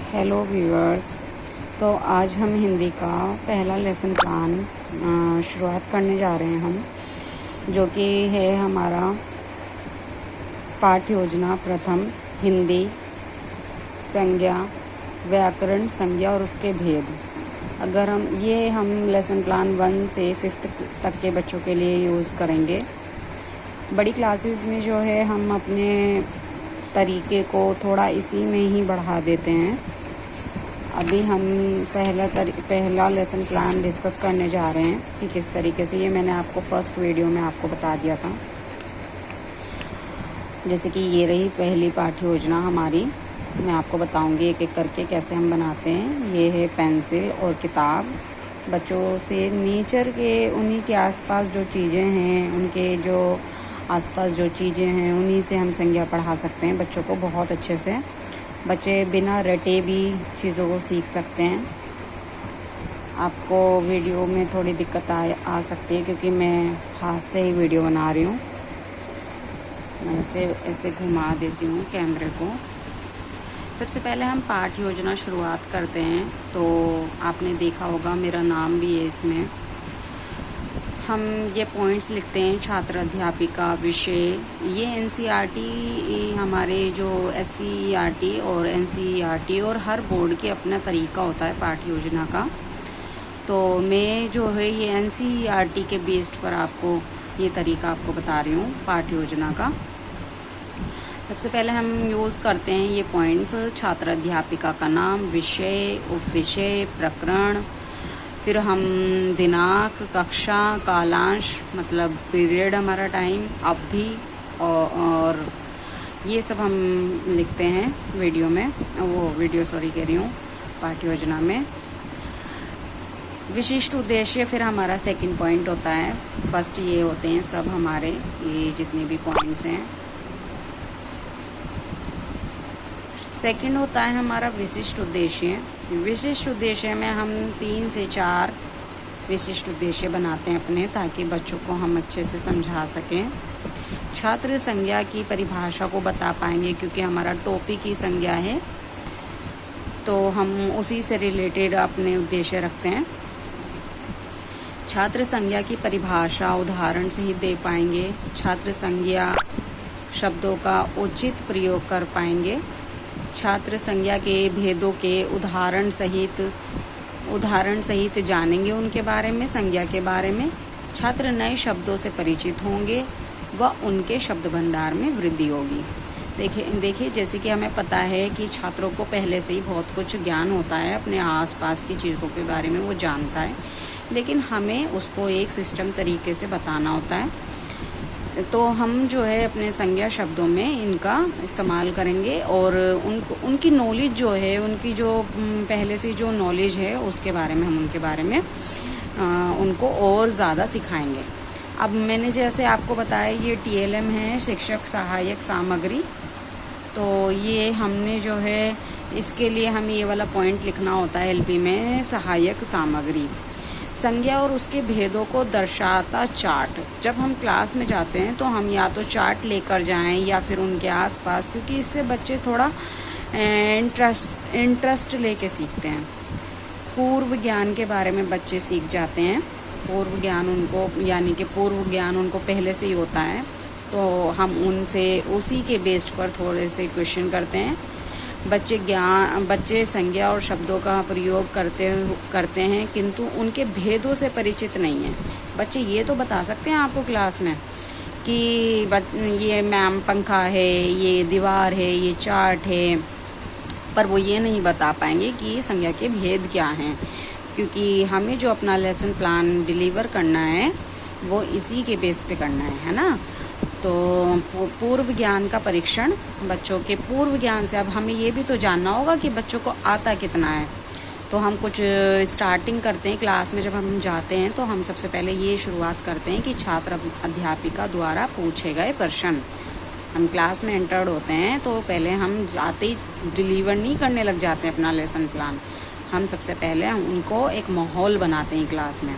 Hello viewers. तो आज हम हिंदी का पहला लेसन प्लान शुरुआत करने जा रहे हैं हम, जो कि है हमारा पाठ्य योजना प्रथम हिंदी संज्ञा, व्याकरण, संज्ञा और उसके भेद। अगर हम लेसन प्लान 1 से 5th तक के बच्चों के लिए यूज़ करेंगे। बड़ी क्लासेस में जो है हम अपने तरीके को थोड़ा इसी में ही बढ़ा देते हैं। अभी हम पहला लेसन प्लान डिस्कस करने जा रहे हैं कि किस तरीके से। ये मैंने आपको फर्स्ट वीडियो में आपको बता दिया था। जैसे कि ये रही पहली पाठ्य योजना हमारी। मैं आपको बताऊंगी एक एक करके कैसे हम बनाते हैं। ये है पेंसिल और किताब। बच्चों से नेचर के उन्हीं के आसपास जो चीज़ें हैं, उनके जो आसपास जो चीज़ें हैं उन्हीं से हम संज्ञा पढ़ा सकते हैं बच्चों को बहुत अच्छे से। बच्चे बिना रटे भी चीज़ों को सीख सकते हैं। आपको वीडियो में थोड़ी दिक्कत आ सकती है क्योंकि मैं हाथ से ही वीडियो बना रही हूँ। मैं ऐसे घुमा देती हूँ कैमरे को। सबसे पहले हम पाठ्य योजना शुरुआत करते हैं। तो आपने देखा होगा मेरा नाम भी है इसमें। हम ये पॉइंट्स लिखते हैं छात्र, अध्यापिका, विषय। ये एनसीईआरटी हमारे जो एससीईआरटी और एनसीईआरटी और हर बोर्ड के अपना तरीका होता है पाठ्य योजना का। तो मैं जो है ये एनसीईआरटी के बेस्ड पर आपको ये तरीका आपको बता रही हूँ पाठ्य योजना का। सबसे पहले हम यूज़ करते हैं ये पॉइंट्स: छात्र, अध्यापिका का नाम, विषय, उपविषय, प्रकरण, फिर हम दिनांक, कक्षा, कालांश मतलब पीरियड, हमारा टाइम, अवधि और ये सब हम लिखते हैं वीडियो में। कह रही हूँ पाठ्य योजना में। विशिष्ट उद्देश्य फिर हमारा सेकंड पॉइंट होता है। फर्स्ट ये होते हैं सब हमारे ये जितने भी पॉइंट्स हैं। सेकंड होता है हमारा विशिष्ट उद्देश्य। विशिष्ट उद्देश्य में हम 3 से 4 विशिष्ट उद्देश्य बनाते हैं अपने, ताकि बच्चों को हम अच्छे से समझा सकें। छात्र संज्ञा की परिभाषा को बता पाएंगे क्योंकि हमारा टॉपिक की संज्ञा है, तो हम उसी से रिलेटेड अपने उद्देश्य रखते हैं। छात्र संज्ञा की परिभाषा उदाहरण सहित दे पाएंगे। छात्र संज्ञा शब्दों का उचित प्रयोग कर पाएंगे। छात्र संज्ञा के भेदों के उदाहरण सहित जानेंगे उनके बारे में, संज्ञा के बारे में। छात्र नए शब्दों से परिचित होंगे व उनके शब्द भंडार में वृद्धि होगी। देखिए जैसे कि हमें पता है कि छात्रों को पहले से ही बहुत कुछ ज्ञान होता है, अपने आसपास की चीज़ों के बारे में वो जानता है, लेकिन हमें उसको एक सिस्टम तरीके से बताना होता है। तो हम जो है अपने संज्ञा शब्दों में इनका इस्तेमाल करेंगे और उनकी नॉलेज जो है, उनकी जो पहले से जो नॉलेज है उसके बारे में हम उनके बारे में उनको और ज़्यादा सिखाएंगे। अब मैंने जैसे आपको बताया ये TLM है, शिक्षक सहायक सामग्री। तो ये हमने जो है इसके लिए हमें ये वाला पॉइंट लिखना होता है LP में, सहायक सामग्री। संज्ञा और उसके भेदों को दर्शाता चार्ट। जब हम क्लास में जाते हैं तो हम या तो चार्ट लेकर जाएं या फिर उनके आसपास, क्योंकि इससे बच्चे थोड़ा इंटरेस्ट लेके सीखते हैं। पूर्व ज्ञान के बारे में बच्चे सीख जाते हैं। पूर्व ज्ञान उनको पहले से ही होता है, तो हम उनसे उसी के बेस्ड पर थोड़े से क्वेश्चन करते हैं। बच्चे संज्ञा और शब्दों का प्रयोग करते हैं किंतु उनके भेदों से परिचित नहीं हैं। बच्चे ये तो बता सकते हैं आपको क्लास में कि ये मैम पंखा है, ये दीवार है, ये चार्ट है, पर वो ये नहीं बता पाएंगे कि संज्ञा के भेद क्या हैं, क्योंकि हमें जो अपना लेसन प्लान डिलीवर करना है वो इसी के बेस पे करना है ना। तो पूर्व ज्ञान का परीक्षण, बच्चों के पूर्व ज्ञान से अब हमें ये भी तो जानना होगा कि बच्चों को आता कितना है। तो हम कुछ स्टार्टिंग करते हैं क्लास में। जब हम जाते हैं तो हम सबसे पहले ये शुरुआत करते हैं कि छात्र अध्यापिका द्वारा पूछे गए प्रश्न। हम क्लास में एंटर्ड होते हैं तो पहले हम जाते ही डिलीवर नहीं करने लग जाते हैं अपना लेसन प्लान। हम सबसे पहले उनको एक माहौल बनाते हैं क्लास में।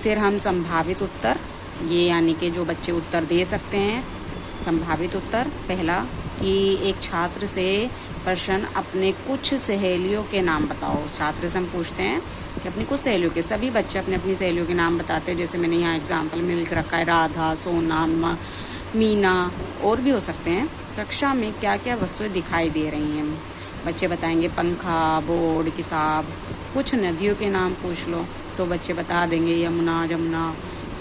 फिर हम संभावित उत्तर, ये यानी कि जो बच्चे उत्तर दे सकते हैं, संभावित उत्तर पहला कि एक छात्र से प्रश्न अपने कुछ सहेलियों के नाम बताओ। छात्र से हम पूछते हैं कि अपनी कुछ सहेलियों के, सभी बच्चे अपने अपनी सहेलियों के नाम बताते हैं। जैसे मैंने यहाँ एग्जाम्पल में लिख रखा है राधा, सोना, मीना, और भी हो सकते हैं। कक्षा में क्या क्या वस्तुएं दिखाई दे रही हैं, बच्चे बताएंगे पंखा, बोर्ड, किताब। कुछ नदियों के नाम पूछ लो तो बच्चे बता देंगे यमुना, जमुना,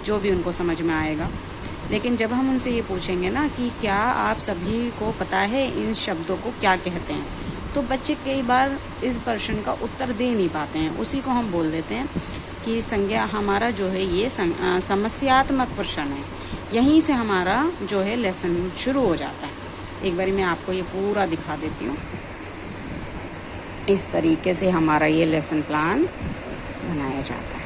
जो भी उनको समझ में आएगा। लेकिन जब हम उनसे ये पूछेंगे ना कि क्या आप सभी को पता है इन शब्दों को क्या कहते हैं, तो बच्चे कई बार इस प्रश्न का उत्तर दे नहीं पाते हैं। उसी को हम बोल देते हैं कि संज्ञा हमारा जो है ये समस्यात्मक प्रश्न है। यहीं से हमारा जो है लेसन शुरू हो जाता है। एक बार मैं आपको ये पूरा दिखा देती हूँ। इस तरीके से हमारा ये लेसन प्लान बनाया जाता है।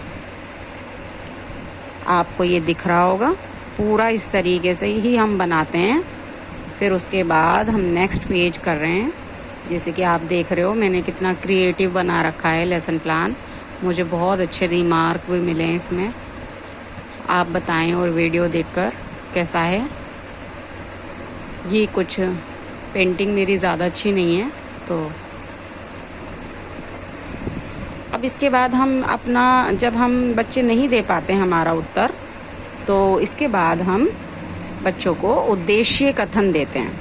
आपको ये दिख रहा होगा, पूरा इस तरीके से ही हम बनाते हैं। फिर उसके बाद हम नेक्स्ट पेज कर रहे हैं। जैसे कि आप देख रहे हो मैंने कितना क्रिएटिव बना रखा है लेसन प्लान। मुझे बहुत अच्छे रिमार्क भी मिले हैं इसमें। आप बताएं और वीडियो देखकर कैसा है। ये कुछ पेंटिंग मेरी ज़्यादा अच्छी नहीं है, तो अब इसके बाद हम अपना, जब हम बच्चे नहीं दे पाते हमारा उत्तर, तो इसके बाद हम बच्चों को उद्देश्य कथन देते हैं।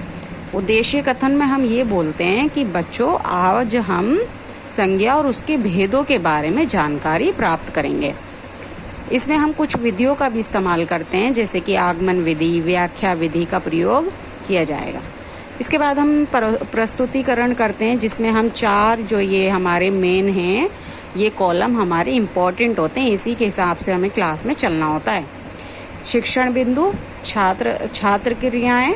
उद्देश्य कथन में हम ये बोलते हैं कि बच्चों आज हम संज्ञा और उसके भेदों के बारे में जानकारी प्राप्त करेंगे। इसमें हम कुछ विधियों का भी इस्तेमाल करते हैं, जैसे कि आगमन विधि, व्याख्या विधि का प्रयोग किया जाएगा। इसके बाद हम प्रस्तुतिकरण करते हैं, जिसमें हम 4 जो ये हमारे मेन हैं, ये कॉलम हमारे इम्पोर्टेंट होते हैं। इसी के हिसाब से हमें क्लास में चलना होता है। शिक्षण बिंदु, छात्र क्रियाएं,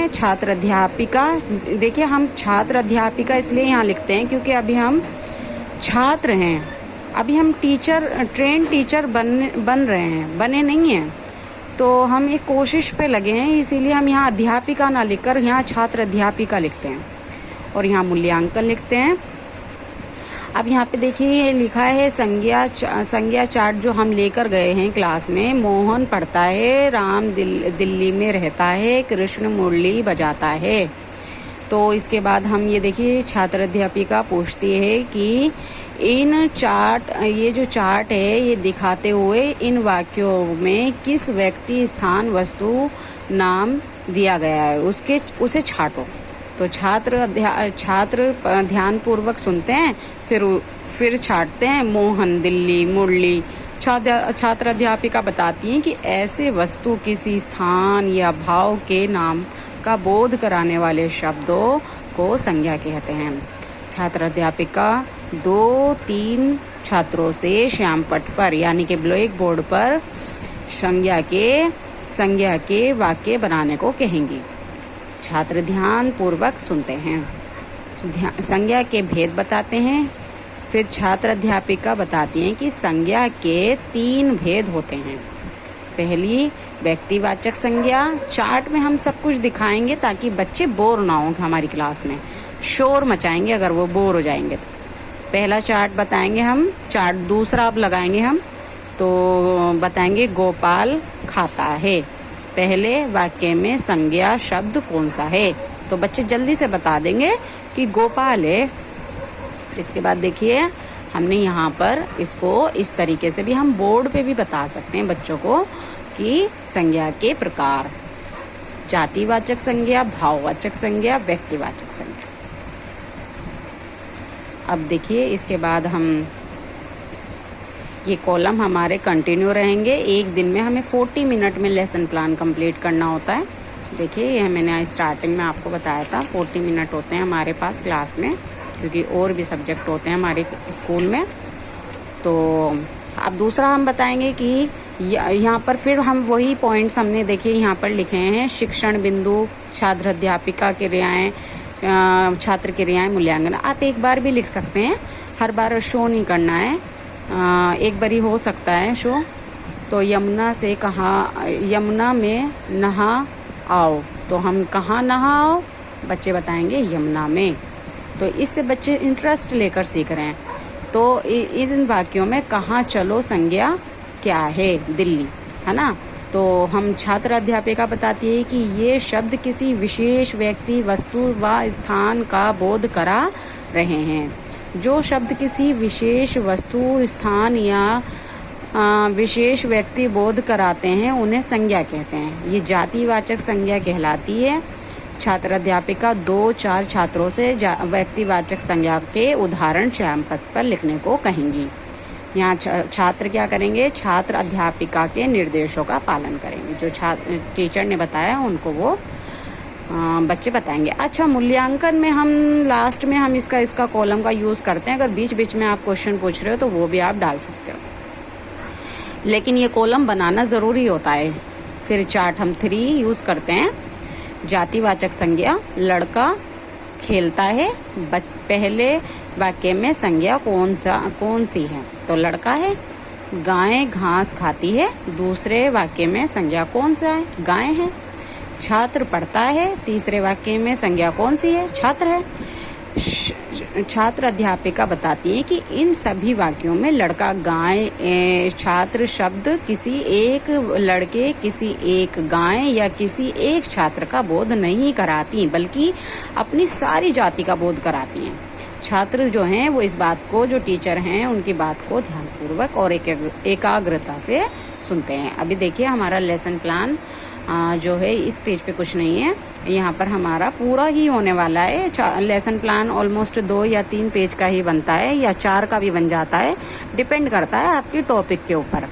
छात्र अध्यापिका। देखिए हम छात्र अध्यापिका इसलिए यहाँ लिखते हैं क्योंकि अभी हम छात्र हैं, अभी हम ट्रेन टीचर बन रहे हैं, बने नहीं हैं। तो हम एक कोशिश पे लगे हैं, इसीलिए हम यहाँ अध्यापिका ना लिखकर यहाँ छात्र अध्यापिका लिखते हैं और यहाँ मूल्यांकन लिखते हैं। अब यहाँ पे देखिए लिखा है संज्ञा चार्ट जो हम लेकर गए हैं क्लास में। मोहन पढ़ता है, राम दिल्ली में रहता है, कृष्ण मुरली बजाता है। तो इसके बाद हम ये देखिए छात्र अध्यापिका पूछती है कि ये जो चार्ट है ये दिखाते हुए इन वाक्यों में किस व्यक्ति, स्थान, वस्तु नाम दिया गया है उसे छांटो। तो छात्र ध्यान पूर्वक सुनते हैं, फिर छांटते हैं। मोहन, दिल्ली, मुरली। छात्र अध्यापिका बताती हैं कि ऐसे वस्तु, किसी स्थान या भाव के नाम का बोध कराने वाले शब्दों को संज्ञा कहते हैं। छात्र अध्यापिका 2-3 छात्रों से श्यामपट्ट पर यानी कि ब्लैक बोर्ड पर संज्ञा के वाक्य बनाने को कहेंगी। छात्र ध्यान पूर्वक सुनते हैं, संज्ञा के भेद बताते हैं। फिर छात्र अध्यापिका बताती हैं कि संज्ञा के 3 भेद होते हैं। पहली व्यक्तिवाचक संज्ञा। चार्ट में हम सब कुछ दिखाएंगे ताकि बच्चे बोर ना हो, हमारी क्लास में शोर मचाएंगे अगर वो बोर हो जाएंगे तो। पहला चार्ट बताएंगे हम, चार्ट दूसरा अब लगाएंगे हम, तो बताएंगे गोपाल खाता है। पहले वाक्य में संज्ञा शब्द कौन सा है, तो बच्चे जल्दी से बता देंगे कि गोपाल है। इसके बाद देखिए हमने यहाँ पर इसको इस तरीके से भी हम बोर्ड पे भी बता सकते हैं बच्चों को कि संज्ञा के प्रकार, जातिवाचक संज्ञा, भाववाचक संज्ञा, व्यक्तिवाचक संज्ञा। अब देखिए इसके बाद हम ये कॉलम हमारे कंटिन्यू रहेंगे। एक दिन में हमें 40 मिनट में लेसन प्लान कंप्लीट करना होता है। देखिए ये मैंने स्टार्टिंग में आपको बताया था 40 मिनट होते हैं हमारे पास क्लास में, क्योंकि और भी सब्जेक्ट होते हैं हमारे स्कूल में। तो अब दूसरा हम बताएंगे कि यहाँ पर फिर हम वही पॉइंट्स हमने देखिए यहाँ पर लिखे हैं। शिक्षण बिंदु, छात्र अध्यापिका क्रियाएं, छात्र क्रियाएं, मूल्यांकन। आप एक बार भी लिख सकते हैं, हर बार शो नहीं करना है, एक बार ही हो सकता है शो। तो यमुना में नहा आओ, तो हम कहाँ नहाओ, बच्चे बताएंगे यमुना में। तो इससे बच्चे इंटरेस्ट लेकर सीख रहे हैं। तो इन वाक्यों में कहाँ चलो संज्ञा क्या है, दिल्ली है ना। तो हम छात्र अध्यापिका बताती है कि ये शब्द किसी विशेष व्यक्ति, वस्तु व स्थान का बोध करा रहे हैं। जो शब्द किसी विशेष वस्तु, स्थान या विशेष व्यक्ति बोध कराते हैं उन्हें संज्ञा कहते हैं। ये जातिवाचक संज्ञा कहलाती है। छात्र अध्यापिका 2-4 छात्रों से व्यक्तिवाचक संज्ञा के उदाहरण श्यामपट्ट पर लिखने को कहेंगी। यहाँ छात्र क्या करेंगे? छात्र अध्यापिका के निर्देशों का पालन करेंगे। जो टीचर ने बताया उनको वो बच्चे बताएंगे। अच्छा, मूल्यांकन में हम लास्ट में हम इसका कॉलम का यूज करते हैं। अगर बीच बीच में आप क्वेश्चन पूछ रहे हो तो वो भी आप डाल सकते हो, लेकिन ये कॉलम बनाना जरूरी होता है। फिर चार्ट हम 3 यूज करते हैं। जातिवाचक संज्ञा, लड़का खेलता है। पहले वाक्य में संज्ञा कौन सी है? तो लड़का है। गाय घास खाती है। दूसरे वाक्य में संज्ञा कौन सा है? गाय है। छात्र पढ़ता है। तीसरे वाक्य में संज्ञा कौन सी है? छात्र है। छात्र अध्यापिका बताती है कि इन सभी वाक्यों में लड़का, गाय, छात्र शब्द किसी एक लड़के, किसी एक गाय या किसी एक छात्र का बोध नहीं कराती, बल्कि अपनी सारी जाति का बोध कराती हैं। छात्र जो हैं वो इस बात को, जो टीचर हैं उनकी बात को ध्यानपूर्वक और एकाग्रता से सुनते हैं। अभी देखिए हमारा लेसन प्लान जो है इस पेज पे कुछ नहीं है, यहाँ पर हमारा पूरा ही होने वाला है। लेसन प्लान ऑलमोस्ट 2 या 3 पेज का ही बनता है, या 4 का भी बन जाता है, डिपेंड करता है आपकी टॉपिक के ऊपर।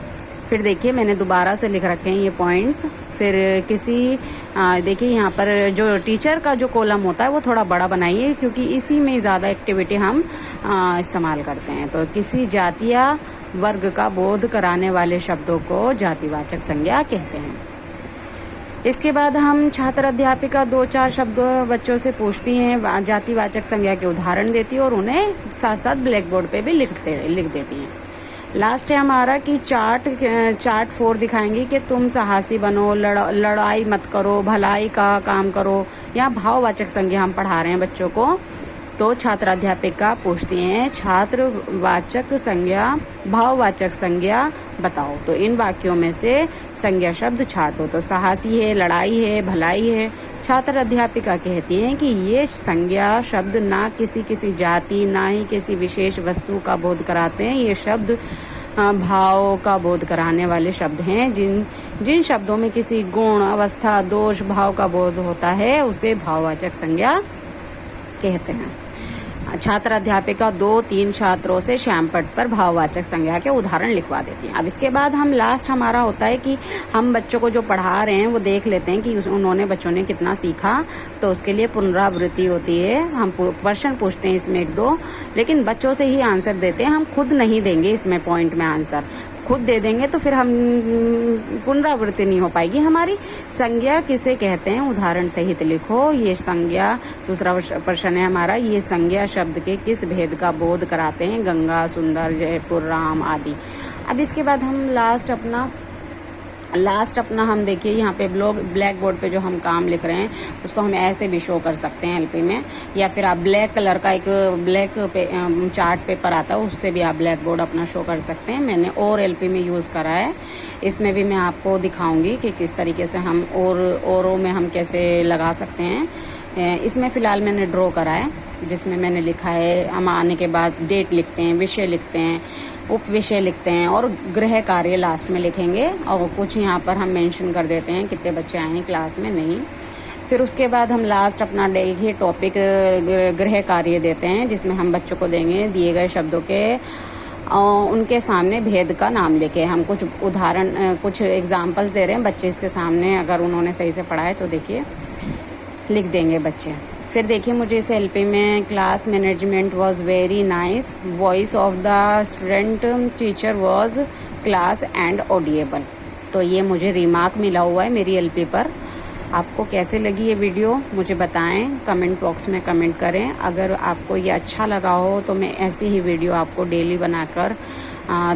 फिर देखिए मैंने दोबारा से लिख रखे हैं ये पॉइंट्स। फिर देखिए यहाँ पर जो टीचर का जो कॉलम होता है वो थोड़ा बड़ा बनाइए, क्योंकि इसी में ज़्यादा एक्टिविटी हम इस्तेमाल करते हैं। तो किसी जाति या वर्ग का बोध कराने वाले शब्दों को जातिवाचक संज्ञा कहते हैं। इसके बाद हम छात्र अध्यापिका 2-4 शब्द बच्चों से पूछती हैं, जातिवाचक संज्ञा के उदाहरण देती है और उन्हें साथ साथ ब्लैक बोर्ड पे भी लिख देती हैं। लास्ट है हमारा कि चार्ट 4 दिखाएंगी कि तुम साहसी बनो, लड़ाई मत करो, भलाई का काम करो। यहाँ भाववाचक संज्ञा हम पढ़ा रहे हैं बच्चों को। तो छात्र अध्यापिका पूछती हैं, छात्रवाचक संज्ञा, भाववाचक संज्ञा बताओ। तो इन वाक्यों में से संज्ञा शब्द छांटो। तो साहसी है, लड़ाई है, भलाई है। छात्र अध्यापिका कहती हैं कि ये संज्ञा शब्द ना किसी जाति, ना ही किसी विशेष वस्तु का बोध कराते हैं। ये शब्द भाव का बोध कराने वाले शब्द हैं। जिन शब्दों में किसी गुण, अवस्था, दोष, भाव का बोध होता है उसे भाववाचक संज्ञा कहते हैं। छात्र अध्यापिका 2-3 छात्रों से श्यामपट्ट पर भाववाचक संज्ञा के उदाहरण लिखवा देती हैं। अब इसके बाद हम लास्ट हमारा होता है कि हम बच्चों को जो पढ़ा रहे हैं वो देख लेते हैं कि उन्होंने बच्चों ने कितना सीखा। तो उसके लिए पुनरावृत्ति होती है। हम क्वेश्चन पूछते हैं इसमें 1-2, लेकिन बच्चों से ही आंसर देते हैं। हम खुद नहीं देंगे इसमें पॉइंट में आंसर, खुद दे देंगे तो फिर हम पुनरावृत्ति नहीं हो पाएगी हमारी। संज्ञा किसे कहते हैं उदाहरण सहित लिखो। ये संज्ञा, दूसरा प्रश्न है हमारा, ये संज्ञा शब्द के किस भेद का बोध कराते हैं? गंगा, सुंदर, जयपुर, राम आदि। अब इसके बाद हम लास्ट अपना हम देखिए यहाँ पे ब्लैक बोर्ड पे जो हम काम लिख रहे हैं उसको हम ऐसे भी शो कर सकते हैं एलपी में, या फिर आप ब्लैक कलर का एक ब्लैक चार्ट पेपर आता है उससे भी आप ब्लैक बोर्ड अपना शो कर सकते हैं। मैंने और एलपी में यूज करा है। इसमें भी मैं आपको दिखाऊंगी कि किस तरीके से हम औरों में हम कैसे लगा सकते हैं। इसमें फिलहाल मैंने ड्रॉ करा है, जिसमें मैंने लिखा है, हम आने के बाद डेट लिखते हैं, विषय लिखते हैं, उप विषय लिखते हैं और गृह कार्य लास्ट में लिखेंगे। और कुछ यहाँ पर हम मेंशन कर देते हैं कितने बच्चे आए हैं क्लास में, नहीं। फिर उसके बाद हम लास्ट अपना देखिए टॉपिक गृह कार्य देते हैं, जिसमें हम बच्चों को देंगे दिए गए शब्दों के उनके सामने भेद का नाम लेके हम कुछ उदाहरण, कुछ एग्जाम्पल्स दे रहे हैं। बच्चे इसके सामने अगर उन्होंने सही से पढ़ा है तो देखिए लिख देंगे बच्चे। फिर देखिए मुझे इस एलपी में class management was very nice, voice of the student teacher was class and audible. तो ये मुझे रिमार्क मिला हुआ है मेरी एलपी पर। आपको कैसे लगी ये वीडियो मुझे बताएं, कमेंट बॉक्स में कमेंट करें। अगर आपको ये अच्छा लगा हो तो मैं ऐसी ही वीडियो आपको डेली बनाकर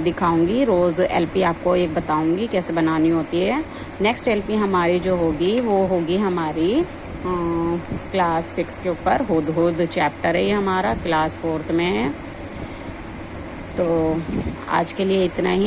दिखाऊंगी। रोज़ एलपी आपको एक बताऊंगी कैसे बनानी होती है। नेक्स्ट एलपी हमारी जो होगी वो होगी हमारी क्लास 6 के ऊपर। हुदहुद चैप्टर है ये हमारा, क्लास 4th में है। तो आज के लिए इतना ही।